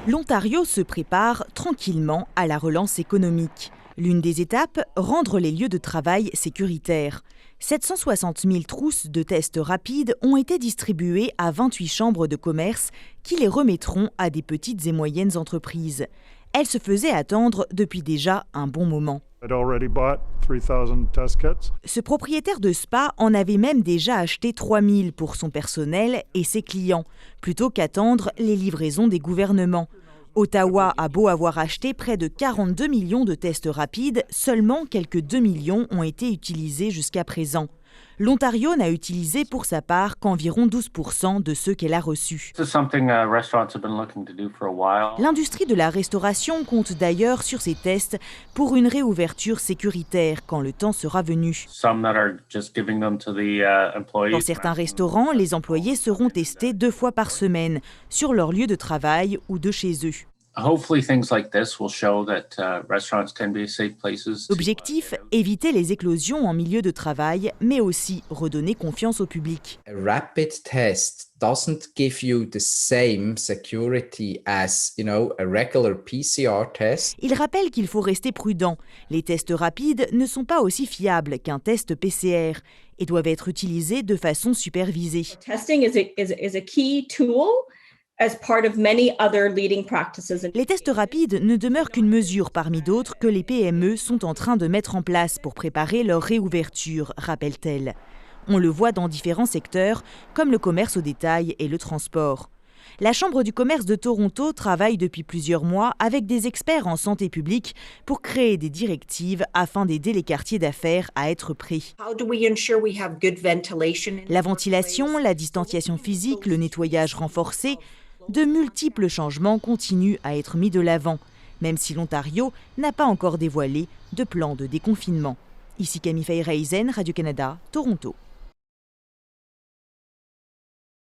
L'Ontario se prépare tranquillement à la relance économique. L'une des étapes, rendre les lieux de travail sécuritaires. 760 000 trousses de tests rapides ont été distribuées à 28 chambres de commerce qui les remettront à des petites et moyennes entreprises. Elles se faisaient attendre depuis déjà un bon moment. Ce propriétaire de spa en avait même déjà acheté 3 000 pour son personnel et ses clients, plutôt qu'attendre les livraisons des gouvernements. Ottawa a beau avoir acheté près de 42 millions de tests rapides, seulement quelques 2 millions ont été utilisés jusqu'à présent. L'Ontario n'a utilisé pour sa part qu'environ 12% de ceux qu'elle a reçus. L'industrie de la restauration compte d'ailleurs sur ces tests pour une réouverture sécuritaire quand le temps sera venu. Dans certains restaurants, les employés seront testés 2 fois par semaine, sur leur lieu de travail ou de chez eux. Objectif, éviter les éclosions en milieu de travail, mais aussi redonner confiance au public. A rapid test doesn't give you the same security as, a regular PCR test. Il rappelle qu'il faut rester prudent. Les tests rapides ne sont pas aussi fiables qu'un test PCR et doivent être utilisés de façon supervisée. Testing is a key tool. Les tests rapides ne demeurent qu'une mesure parmi d'autres que les PME sont en train de mettre en place pour préparer leur réouverture, rappelle-t-elle. On le voit dans différents secteurs, comme le commerce au détail et le transport. La Chambre du commerce de Toronto travaille depuis plusieurs mois avec des experts en santé publique pour créer des directives afin d'aider les quartiers d'affaires à être prêts. La ventilation, la distanciation physique, le nettoyage renforcé, de multiples changements continuent à être mis de l'avant, même si l'Ontario n'a pas encore dévoilé de plan de déconfinement. Ici Camille Feyreisen, Radio-Canada, Toronto.